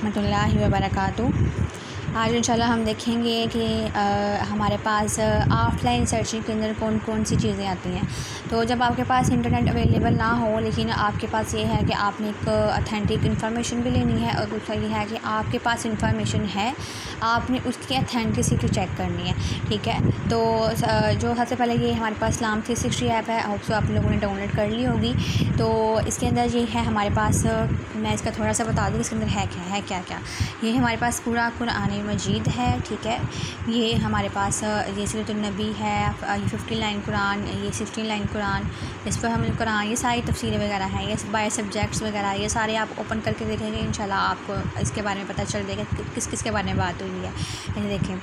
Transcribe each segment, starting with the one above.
रहमतुल्लाहि व बरकातुहू। आज इंशाल्लाह हम देखेंगे कि हमारे पास ऑफ़लाइन सर्चिंग के अंदर कौन कौन सी चीज़ें आती हैं। तो जब आपके पास इंटरनेट अवेलेबल ना हो लेकिन आपके पास ये है कि आपने एक अथेंटिक इन्फॉर्मेशन भी लेनी है, और दूसरा ये है कि आपके पास इन्फॉर्मेशन है, आपने उसकी अथेंटिसिटी चेक करनी है। ठीक है, तो जो सबसे पहले ये हमारे पास इस्लाम 360 ऐप है, होप सो आप लोगों ने डाउनलोड कर ली होगी। तो इसके अंदर ये है हमारे पास, मैं इसका थोड़ा सा बता दूँ इसके अंदर है क्या। ये हमारे पास पूरा कुरान मजीद है। ठीक है, ये हमारे पास ये सीरतुन नबी है, ये 50 लाइन कुरान, ये 16 लाइन कुरान, इस पर हम कुरान, ये सारी तफसीरें वगैरह हैं, ये बाय सब्जेक्ट्स वगैरह, ये सारे आप ओपन करके देखेंगे इंशाल्लाह आपको इसके बारे में पता चल जाएगा किस किस के बारे में बात हुई है। ये देखें,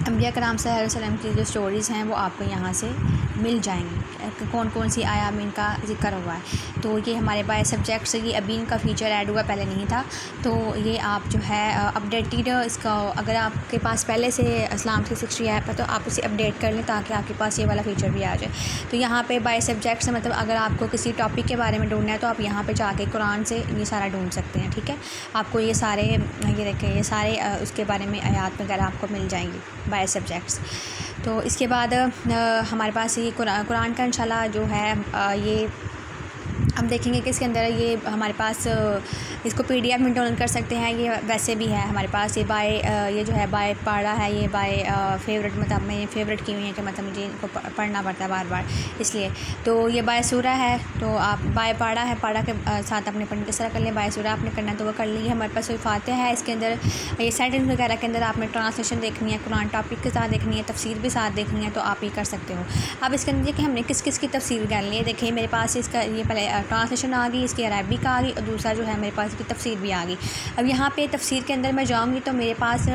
अंबिया कराम सल्लल्लाहु अलैहि वसल्लम की जो स्टोरीज़ हैं वो आपको यहाँ से मिल जाएंगी, कौन कौन सी आया में इनका जिक्र हुआ है। तो ये हमारे बाय सब्जेक्ट्स, ये अभी इनका फ़ीचर ऐड हुआ, पहले नहीं था। तो ये आप जो है अपडेटेड इसका, अगर आपके पास पहले से इस्लाम 360 ऐप है तो आप उसे अपडेट कर लें ताकि आपके पास ये वाला फ़ीचर भी आ जाए। तो यहाँ पे बाय सब्जेक्ट्स मतलब अगर आपको किसी टॉपिक के बारे में ढूंढना है तो आप यहाँ पे जाके कुरान से ये सारा ढूंढ सकते हैं। ठीक है, आपको ये सारे, ये देखें, ये सारे उसके बारे में आयात वगैरह आपको मिल जाएंगी बाय सब्जेक्ट्स। तो इसके बाद हमारे पास ये कुरान का इंशाल्लाह जो है ये हम देखेंगे कि इसके अंदर ये हमारे पास इसको PDF में डाउनलोड कर सकते हैं। ये वैसे भी है हमारे पास, ये बाय ये जो है बाय पढ़ा है, ये बाय फेवरेट, मतलब मैंने फेवरेट की हुई है कि मतलब मुझे इनको पढ़ना पड़ता है बार बार, इसलिए। तो ये बाय सूरा है, तो आप बाय पढ़ा है, पढ़ा के साथ अपने पढ़ने किस तरह कर लें, बाय सूरा आपने करना है तो वो कर लीजिए। हमारे पास कोई फातिहा है, इसके अंदर ये सेटिंग्स वगैरह के अंदर आपने ट्रांसलेशन देखनी है, कुरान टॉपिक के साथ देखनी है, तफसीर भी साथ देखनी है, तो आप ये कर सकते हो। अब इसके अंदर कि हमने किस किस की तफसीर करनी है, देखिए मेरे पास इसका ये पहले ट्रांसलेशन आ गई, इसकी अरबिक आ गई, और दूसरा जो है मेरे पास इसकी तफसीर भी आ गई। अब यहाँ पे तफसीर के अंदर मैं जाऊँगी तो मेरे पास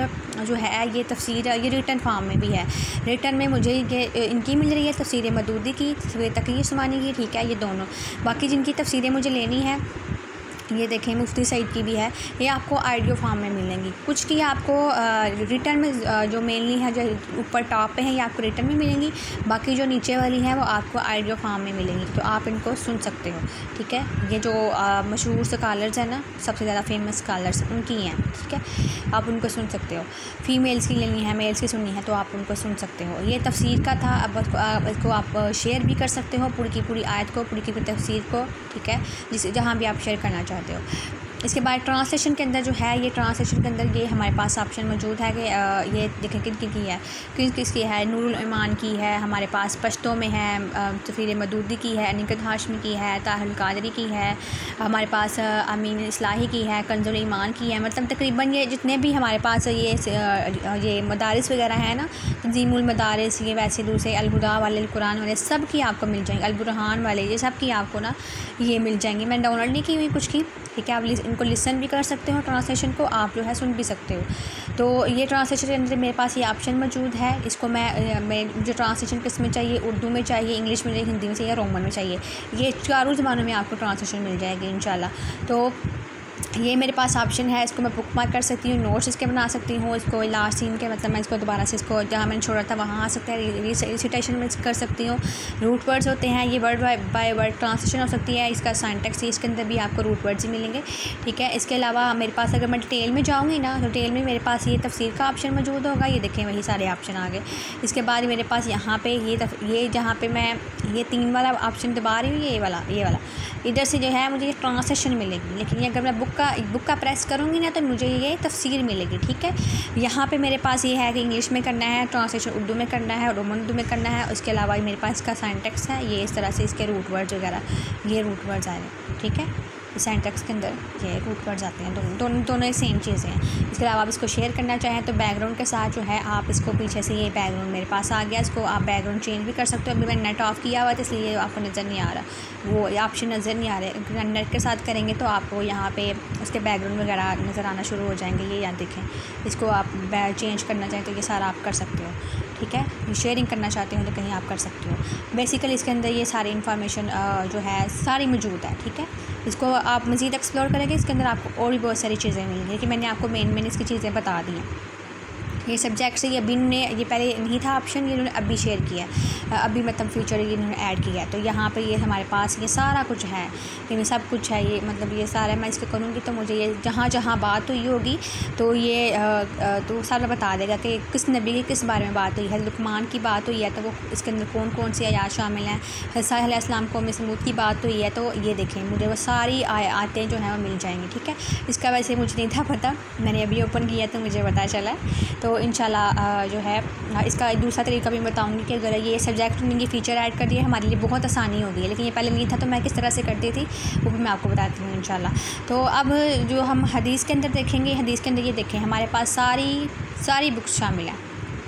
जो है ये तफसीर, ये रिटन फॉर्म में भी है। रिटन में मुझे ये इनकी मिल रही है, तफसीर मदूदी की, तफसीर तक़ी उस्मानी की। ठीक है, ये दोनों। बाकी जिनकी तफसीरें मुझे लेनी है, ये देखें मुफ्ती सईद की भी है, ये आपको ऑडियो फॉर्म में मिलेंगी। कुछ की आपको रिटर्न में जो मेनली है, जो ऊपर टॉप पे है, ये आपको रिटर्न में मिलेंगी। बाकी जो नीचे वाली है वो आपको ऑडियो फॉर्म में मिलेंगी, तो आप इनको सुन सकते हो। ठीक है, ये जो मशहूर स्कॉलर्स हैं ना, सबसे ज़्यादा फेमस स्कॉलर्स उनकी हैं। ठीक है, आप उनको सुन सकते हो। फीमेल्स की लेनी है, मेल्स की सुननी है तो आप उनको सुन सकते हो। ये तफसीर का था। अब इसको आप शेयर भी कर सकते हो, पूरी की पूरी आयत को, पूरी की पूरी तफसीर को। ठीक है, जहाँ भी आप शेयर करना चाहते हो। इसके बाद ट्रांसलेशन के अंदर जो है, ये ट्रांसलेशन के अंदर ये हमारे पास ऑप्शन मौजूद है कि ये देखें किन की है, किसकी है। नूरुल ईमान की है, हमारे पास पश्तो में है, तफसीर मदूदी की है, निकत हाशमी की है, ताहुल कादरी की है, हमारे पास अमीन इस्लाही की है, कंजुल ईमान की है। मतलब तकरीबन ये जितने भी हमारे पास ये मदारिस वगैरह है ना, तंजीमुल मदारिस, ये वैसे दूसरे अलहुदा वाले, कुरान वाले, सब की आपको मिल जाएंगे, अलबुरहान वाले, ये सब की आपको ना ये मिल जाएंगी। मैंने डाउनलोड नहीं की हुई कुछ की। ठीक है, आप इनको लिसन भी कर सकते हो, ट्रांसलेशन को आप जो है सुन भी सकते हो। तो ये ट्रांसलेशन के अंदर मेरे पास ये ऑप्शन मौजूद है। इसको मैं जो ट्रांसलेशन किस में चाहिए, उर्दू में चाहिए, इंग्लिश में चाहिए, हिंदी में चाहिए, रोमन में चाहिए, ये चारों ज़बानों में आपको ट्रांसलेशन मिल जाएगी इंशाल्लाह। तो ये मेरे पास ऑप्शन है, इसको मैं बुक मार्क कर सकती हूँ, नोट्स इसके बना सकती हूँ, इसको लास्ट सीन के मतलब मैं इसको दोबारा से इसको जहाँ मैंने छोड़ा था वहाँ आ सकता है, रिसाइटेशन में कर सकती हूँ। रूट वर्ड्स होते हैं, ये वर्ड बाय वर्ड ट्रांसलेशन हो सकती है। इसका सिंटैक्स, इसके अंदर भी आपको रूट वर्ड्स ही मिलेंगे। ठीक है, इसके अलावा मेरे पास अगर मैं डिटेल में जाऊँगी ना, तो डिटेल में मेरे पास ये तफसीर का ऑप्शन मौजूद होगा। ये देखें, वही सारे ऑप्शन आ गए। इसके बाद मेरे पास यहाँ पे ये जहाँ पे मैं ये 3 वाला ऑप्शन दबा रही हूँ, ये वाला इधर से जो है मुझे ये ट्रांसलेशन मिलेगी। लेकिन ये अगर मैं बुक का प्रेस करूँगी ना तो मुझे ये तफसीर मिलेगी। ठीक है, यहाँ पे मेरे पास ये है कि इंग्लिश में करना है, ट्रांसलेशन उर्दू में करना है, रोमन उर्दू में करना है। उसके अलावा मेरे पास इसका सिंटैक्स है, ये इस तरह से इसके रूट वर्ड्स वगैरह, ये रूट वर्ड्स आ रहे हैं। ठीक है, सिंटैक्स के अंदर ये रूट वर्ड्स आते हैं, दोनों ही सेम चीज़ें हैं। इसके अलावा आप इसको शेयर करना चाहें तो बैकग्राउंड के साथ जो है आप इसको पीछे से, ये बैकग्राउंड मेरे पास आ गया, इसको आप बैकग्राउंड चेंज भी कर सकते हो। अभी मैंने नेट ऑफ़ किया हुआ था इसलिए आपको नज़र नहीं आ रहा, वो ऑप्शन नज़र नहीं आ रहे। नेट के साथ करेंगे तो आपको यहाँ पे उसके बैकग्राउंड वगैरह नज़र आना शुरू हो जाएंगे। ये यहाँ देखें, इसको आप चेंज करना चाहें तो ये सारा आप कर सकते हो। ठीक है, शेयरिंग करना चाहते हो तो कहीं आप कर सकते हो। बेसिकली इसके अंदर ये सारी इन्फॉर्मेशन जो है सारी मौजूद है। ठीक है, इसको आप मज़ीद एक्सप्लोर करेंगे, इसके अंदर आपको और भी बहुत सारी चीज़ें मिलेंगी कि मैंने आपको मेन इसकी चीज़ें बता दी हैं। ये सब्जेक्ट से ये अभी इन्होंने ये पहले नहीं था ऑप्शन, ये इन्होंने अभी शेयर किया है, अभी मतलब फ्यूचर ये इन्होंने ऐड किया है। तो यहाँ पे ये हमारे पास ये सारा कुछ है, यानी सब कुछ है ये, मतलब ये सारा मैं इसके करूँगी तो मुझे ये जहाँ जहाँ बात हुई होगी तो ये तो सारा बता देगा कि किस नबी की किस बारे में बात हुई है। लुकमान की बात हुई है तो वो इसके अंदर कौन कौन सी आयात शामिल हैं। सालेह अलैहिस्सलाम को समूद की बात हुई है तो ये देखें मुझे वो सारी आयतें जो हैं वो मिल जाएंगी, ठीक है। इसका वैसे मुझे नहीं था पता, मैंने अभी ओपन किया तो मुझे पता चला। तो इंशाल्लाह जो है इसका दूसरा तरीका भी बताऊंगी कि अगर ये सब्जेक्ट इनके फ़ीचर ऐड कर दिए हमारे लिए बहुत आसानी हो गई है, लेकिन ये पहले नहीं था तो मैं किस तरह से करती थी वो भी मैं आपको बताती हूँ इंशाल्लाह। तो अब जो हम हदीस के अंदर देखेंगे, हदीस के अंदर ये देखें हमारे पास सारी बुक्स शामिल हैं,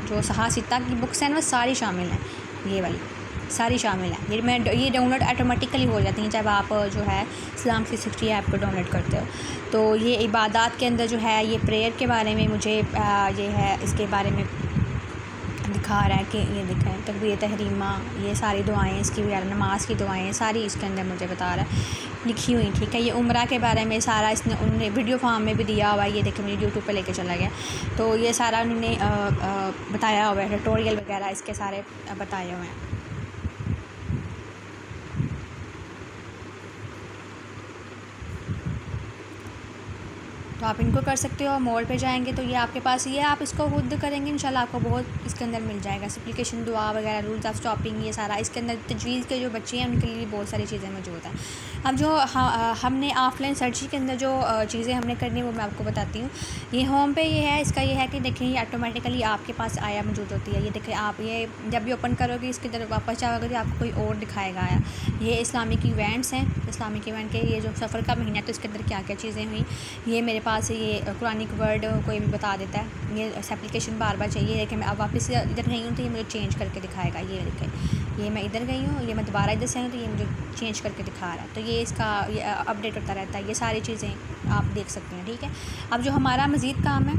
जो सहा सित्ता की बुक्स हैं वो सारी शामिल हैं, ये वाली सारी शामिल हैं। ये डाउनलोड ऑटोमेटिकली हो जाती हैं जब आप जो है इस्लाम 360 ऐप को डाउनलोड करते हो। तो ये इबादत के अंदर जो है ये प्रेयर के बारे में मुझे ये है इसके बारे में दिखा रहा है कि ये दिखा है तकबीर तहरीमा, ये सारी दुआएं इसकी वगैरह नमाज की दुआएं सारी इसके अंदर मुझे बता रहा है लिखी हुई, ठीक है। ये उम्रा के बारे में सारा इसने उन्होंने वीडियो फॉर्म में भी दिया हुआ है, ये देखें मुझे यूट्यूब पे लेके चला गया। तो ये सारा उन्होंने बताया हुआ है, ट्यूटोरियल वगैरह इसके सारे बताए हुए हैं। तो आप इनको कर सकते हो। मोड पे जाएंगे तो ये आपके पास ये आप इसको खुद करेंगे इंशाल्लाह आपको बहुत इसके अंदर मिल जाएगा। सप्लीकेशन दुआ वगैरह, रूल्स ऑफ स्टॉपिंग, ये सारा इसके अंदर तजवीज़ के जो बच्चे हैं उनके लिए बहुत सारी चीज़ें मौजूद हैं। अब जो हमने ऑफलाइन सर्चिंग के अंदर जो चीज़ें हमने करनी है वो मैं आपको बताती हूँ। ये होम पे ये है, इसका ये है कि देखें ये ऑटोमेटिकली आपके पास आया मौजूद होती है। ये देखें आप ये जब भी ओपन करोगे इसके अंदर वापस जाओगे तो आपको कोई और दिखाएगा आया। ये इस्लामिक इवेंट्स हैं, इस्लामिक इवेंट के ये जो सफ़र का महीना है तो इसके अंदर क्या क्या चीज़ें हुई। ये मेरे पास ये कुरानिक वर्ड कोई भी बता देता है। ये एप्लीकेशन बार बार चाहिए है कि मैं अब वापस इधर गई हूँ तो ये मुझे चेंज करके दिखाएगा। ये देखें ये मैं इधर गई हूँ, ये मैं दोबारा इधर से हूँ तो ये मुझे चेंज करके दिखा रहा है। तो ये इसका ये अपडेट होता रहता है, ये सारी चीज़ें आप देख सकते हैं, ठीक है। अब जो हमारा मज़ीद काम है